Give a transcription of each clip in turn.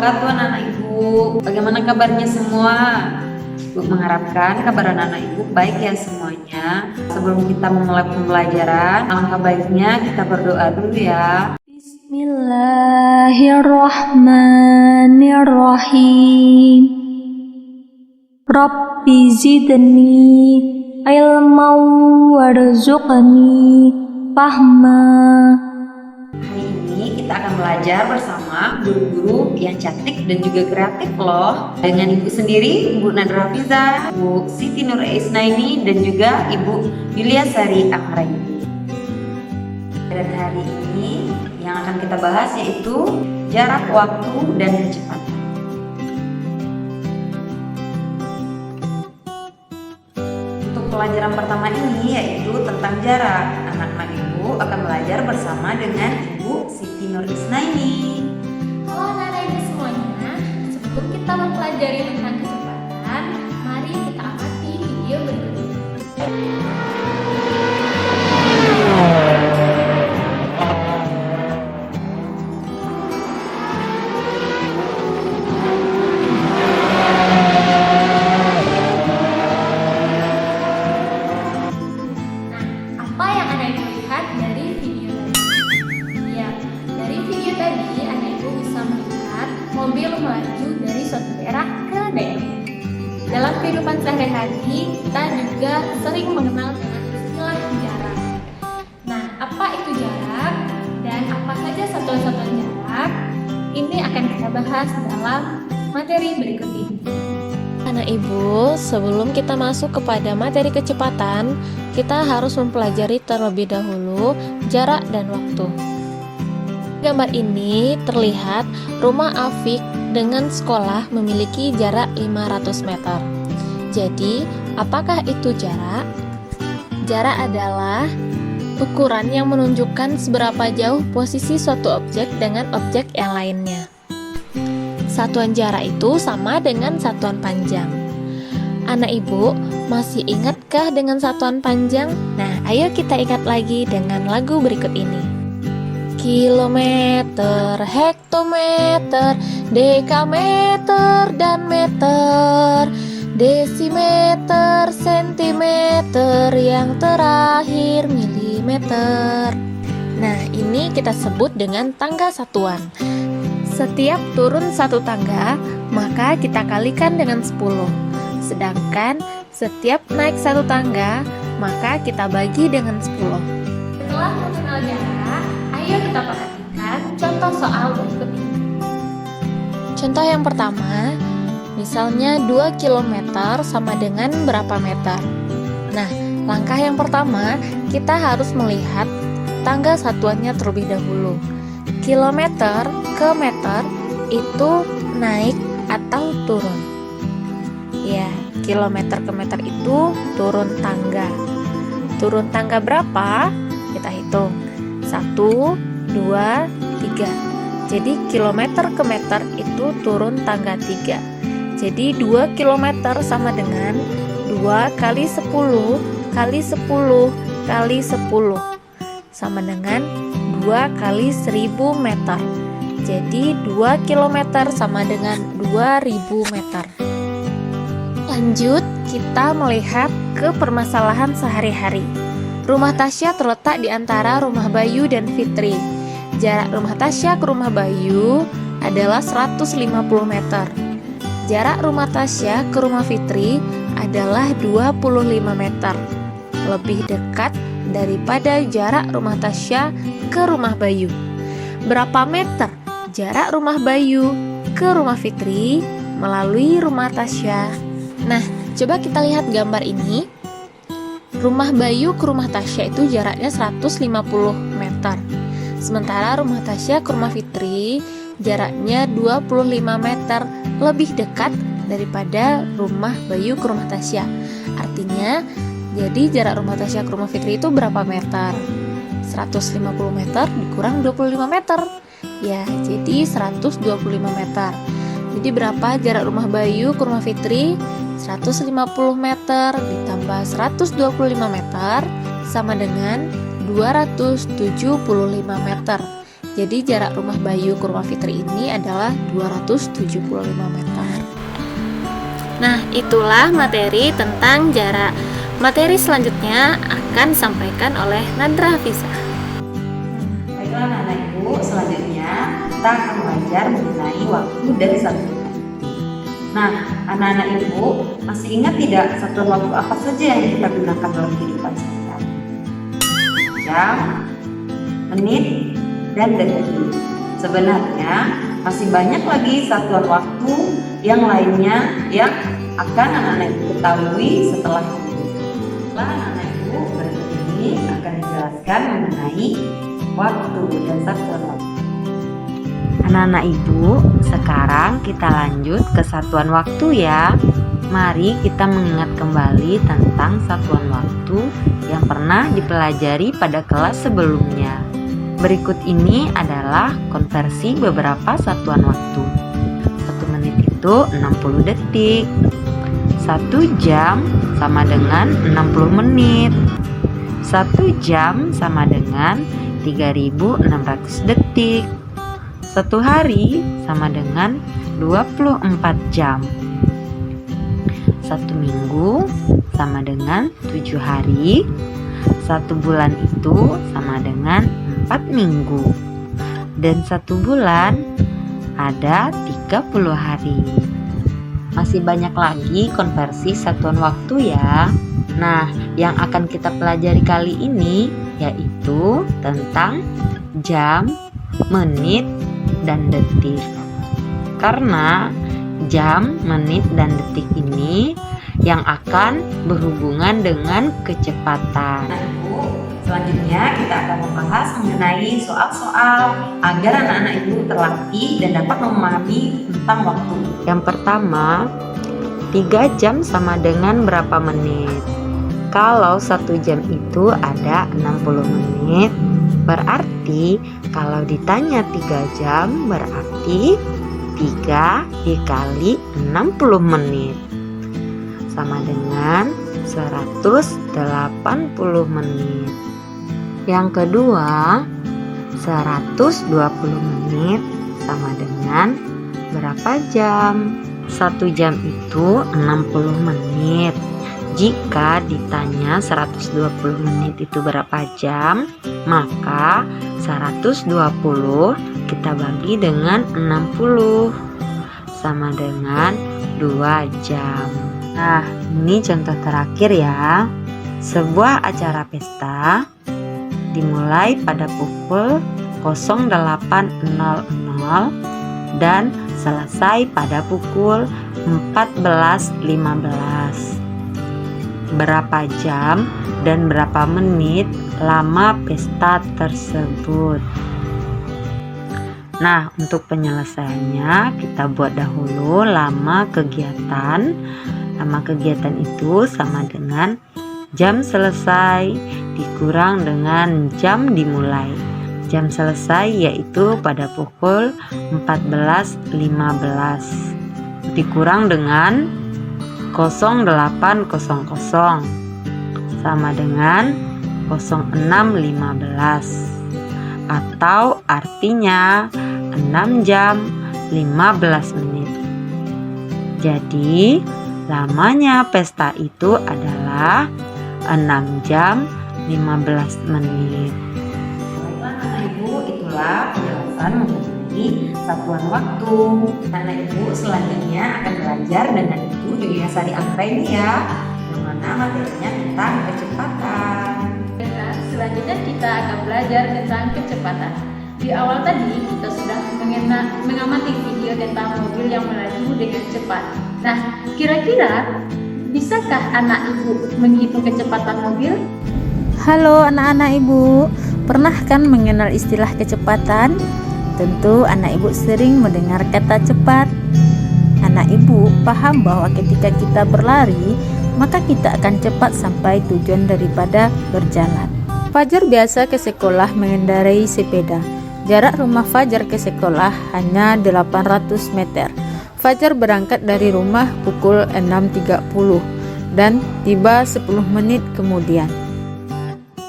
wabarakatuh anak-anak ibu. Bagaimana kabarnya semua? Ibu mengharapkan kabar anak-anak ibu baik ya semuanya. Sebelum kita memulai pembelajaran, alangkah baiknya kita berdoa dulu ya. Bismillahirrahmanirrahim. Rabbi zidni ilman warzuqni fahma. Hari ini kita akan belajar bersama guru-guru yang cantik dan juga kreatif loh. Dengan ibu sendiri, Ibu Nadra Hafiza, Ibu Siti Nur Isnaini, dan juga Ibu Yulia Sari Amraini. Dan hari ini yang akan kita bahas yaitu jarak waktu dan kecepatan. Untuk pelajaran pertama ini yaitu tentang jarak. Anak-anak ibu akan belajar bersama dengan Ibu Siti Nur Isnaini. Halo anak-anak ibu semuanya, sebelum kita mempelajari tentang kecepatan, mari kita amati video berikut ini. Apa yang anak ibu lihat dari video tadi? Ya, dari video tadi anak ibu bisa melihat mobil melaju dari suatu daerah ke daerah. Dalam kehidupan sehari-hari, kita juga sering mengenal dengan istilah jarak. Nah, apa itu jarak dan apa saja satuan-satuan jarak? Ini akan kita bahas dalam materi berikut ini. Anak ibu, sebelum kita masuk kepada materi kecepatan, kita harus mempelajari terlebih dahulu jarak dan waktu. Gambar ini terlihat rumah Afik dengan sekolah memiliki jarak 500 meter. Jadi, apakah itu jarak? Jarak adalah ukuran yang menunjukkan seberapa jauh posisi suatu objek dengan objek yang lainnya. Satuan jarak itu sama dengan satuan panjang. Anak ibu, masih ingatkah dengan satuan panjang? Nah, ayo kita ingat lagi dengan lagu berikut ini. Kilometer, hektometer, dekameter, dan meter, desimeter, sentimeter, yang terakhir milimeter. Nah, ini kita sebut dengan tangga satuan. Setiap turun satu tangga, maka kita kalikan dengan 10. Sedangkan setiap naik satu tangga, maka kita bagi dengan 10. Setelah mengenal jarak, ayo kita perhatikan contoh soal berikut ini. Contoh yang pertama, misalnya 2 km sama dengan berapa meter? Nah, langkah yang pertama, kita harus melihat tangga satuannya terlebih dahulu. Kilometer ke meter itu naik atau turun? Ya, kilometer ke meter itu turun tangga. Turun tangga berapa? Kita hitung. 1, 2, 3. Jadi kilometer ke meter itu turun tangga 3. Jadi 2 kilometer sama dengan 2 kali 10 kali 10 kali 10 sama dengan 2 kali 1000 meter. Jadi 2 kilometer sama dengan 2000 meter. Lanjut, kita melihat ke permasalahan sehari-hari. Rumah Tasya terletak di antara rumah Bayu dan Fitri. Jarak rumah Tasya ke rumah Bayu adalah 150 meter. Jarak rumah Tasya ke rumah Fitri adalah 25 meter. Lebih dekat daripada jarak rumah Tasya ke rumah Bayu. Berapa meter jarak rumah Bayu ke rumah Fitri melalui rumah Tasya? Nah, coba kita lihat gambar ini. Rumah Bayu ke rumah Tasya itu jaraknya 150 meter. Sementara rumah Tasya ke rumah Fitri jaraknya 25 meter, lebih dekat daripada rumah Bayu ke rumah Tasya. Artinya, jadi jarak rumah Tasya ke rumah Fitri itu berapa meter? 150 meter dikurang 25 meter. Ya, jadi 125 meter. Jadi berapa jarak rumah Bayu ke rumah Fitri? 150 meter ditambah 125 meter sama dengan 275 meter. Jadi jarak rumah Bayu ke rumah Fitri ini adalah 275 meter. Nah, itulah materi tentang jarak. Materi selanjutnya akan disampaikan oleh Nadra Hafiza. Baiklah anak-anak ibu, selanjutnya kita akan belajar mengenai waktu dan satuan waktu. Nah, anak-anak ibu masih ingat tidak satuan waktu apa saja yang kita gunakan dalam kehidupan sehari-hari? Jam, menit, dan detik. Sebenarnya masih banyak lagi satuan waktu yang lainnya yang akan anak-anak ibu ketahui setelah ini. Anak-anak ibu berikut ini akan dijelaskan mengenai waktu dan satuan waktu. Anak-anak ibu, sekarang kita lanjut ke satuan waktu ya. Mari kita mengingat kembali tentang satuan waktu yang pernah dipelajari pada kelas sebelumnya. Berikut ini adalah konversi beberapa satuan waktu. 1 menit itu 60 detik. 1 jam sama dengan 60 menit. 1 jam sama dengan 3.600 detik. 1 hari sama dengan 24 jam. 1 minggu sama dengan 7 hari. 1 bulan itu sama dengan 4 minggu. Dan 1 bulan ada 30 hari. Masih banyak lagi konversi satuan waktu ya. Nah, yang akan kita pelajari kali ini yaitu tentang jam, menit, dan detik. Karena jam, menit, dan detik ini yang akan berhubungan dengan kecepatan. Nah, Ibu, selanjutnya kita akan membahas mengenai soal-soal agar anak-anak ibu terlatih dan dapat memahami tentang waktu. Yang pertama, 3 jam sama dengan berapa menit? Kalau 1 jam itu ada 60 menit, berarti kalau ditanya 3 jam berarti 3 dikali 60 menit sama dengan 180 menit. Yang kedua, 120 menit sama dengan berapa jam? 1 jam itu 60 menit. Jika ditanya 120 menit itu berapa jam, maka 120 kita bagi dengan 60 sama dengan 2 jam. Nah, ini contoh terakhir ya. Sebuah acara pesta dimulai pada pukul 08.00 dan selesai pada pukul 14.15. Berapa jam dan berapa menit lama pesta tersebut? Nah, untuk penyelesaiannya kita buat dahulu lama kegiatan. Lama kegiatan itu sama dengan jam selesai dikurang dengan jam dimulai. Jam selesai yaitu pada pukul 14.15 dikurang dengan 08.00 sama dengan 06.15 atau artinya 6 jam 15 menit. Jadi lamanya pesta itu adalah 6 jam 15 menit. Baiklah anak ibu, itulah penjelasan mengenai satuan waktu. Anak ibu selanjutnya akan belajar dengan ibu di Yasari Angka ini ya, yang mana materinya tentang kecepatan. Selanjutnya kita akan belajar tentang kecepatan. Di awal tadi kita sudah mengamati video tentang mobil yang melaju dengan cepat. Nah, kira-kira bisakah anak ibu menghitung kecepatan mobil? Halo anak-anak ibu, pernah kan mengenal istilah kecepatan? Tentu anak ibu sering mendengar kata cepat. Anak ibu paham bahwa ketika kita berlari, maka kita akan cepat sampai tujuan daripada berjalan. Fajar biasa ke sekolah mengendarai sepeda. Jarak rumah Fajar ke sekolah hanya 800 meter. Fajar berangkat dari rumah pukul 6.30 dan tiba 10 menit kemudian.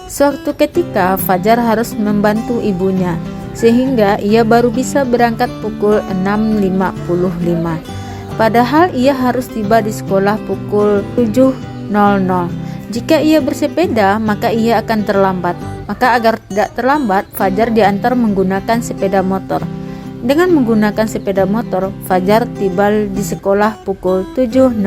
Suatu ketika Fajar harus membantu ibunya. sehingga ia baru bisa berangkat pukul 6.55. Padahal ia harus tiba di sekolah pukul 7.00. Jika ia bersepeda, maka ia akan terlambat. Maka agar tidak terlambat, Fajar diantar menggunakan sepeda motor. Dengan menggunakan sepeda motor, Fajar tiba di sekolah pukul 7.00.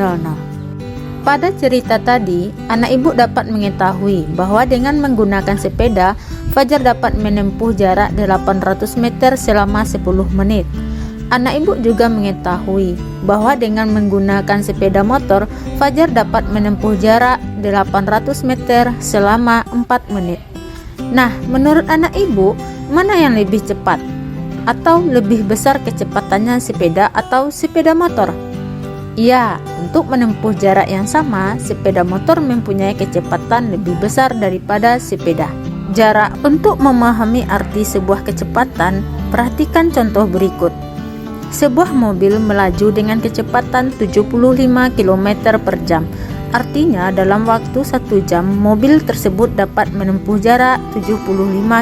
Pada cerita tadi, anak ibu dapat mengetahui bahwa dengan menggunakan sepeda, Fajar dapat menempuh jarak 800 meter selama 10 menit. Anak ibu juga mengetahui bahwa dengan menggunakan sepeda motor, Fajar dapat menempuh jarak 800 meter selama 4 menit. Nah, menurut anak ibu, mana yang lebih cepat? Atau lebih besar kecepatannya sepeda atau sepeda motor? Ya, untuk menempuh jarak yang sama, sepeda motor mempunyai kecepatan lebih besar daripada sepeda. Jarak. Untuk memahami arti sebuah kecepatan, perhatikan contoh berikut. Sebuah mobil melaju dengan kecepatan 75 km per jam. Artinya dalam waktu 1 jam, mobil tersebut dapat menempuh jarak 75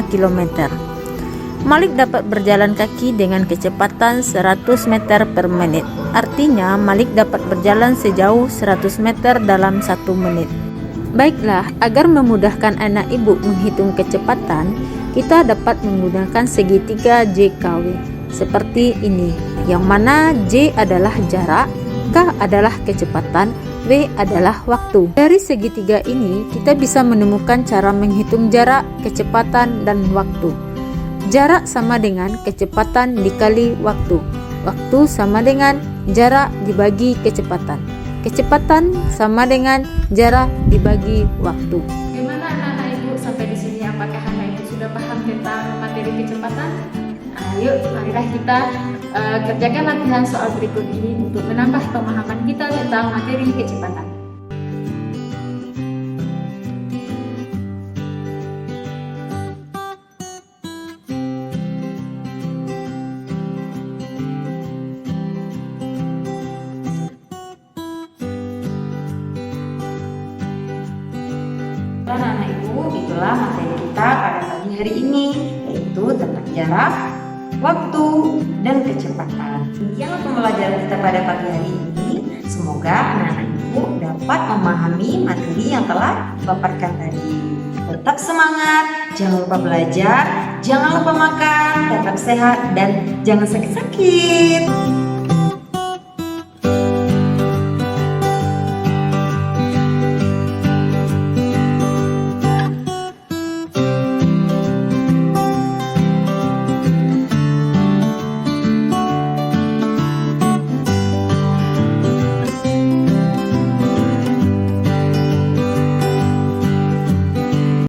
km. Malik dapat berjalan kaki dengan kecepatan 100 meter per menit. Artinya Malik dapat berjalan sejauh 100 meter dalam 1 menit. Baiklah, agar memudahkan anak ibu menghitung kecepatan, kita dapat menggunakan segitiga JKW seperti ini, yang mana J adalah jarak, K adalah kecepatan, W adalah waktu. Dari segitiga ini, kita bisa menemukan cara menghitung jarak, kecepatan, dan waktu. Jarak sama dengan kecepatan dikali waktu. Waktu sama dengan jarak dibagi kecepatan. Kecepatan sama dengan jarak dibagi waktu. Gimana anak-anak ibu sampai di sini? Apakah anak ibu sudah paham tentang materi kecepatan? Ayo, marilah kita kerjakan latihan soal berikut ini untuk menambah pemahaman kita tentang materi kecepatan. Anak-anak ibu, itulah materi kita pada pagi hari ini, yaitu tentang jarak, waktu, dan kecepatan. Demikianlah pembelajaran kita pada pagi hari ini. Semoga anak-anak ibu dapat memahami materi yang telah dipaparkan tadi. Tetap semangat, jangan lupa belajar, jangan lupa makan, tetap sehat, dan jangan sakit-sakit.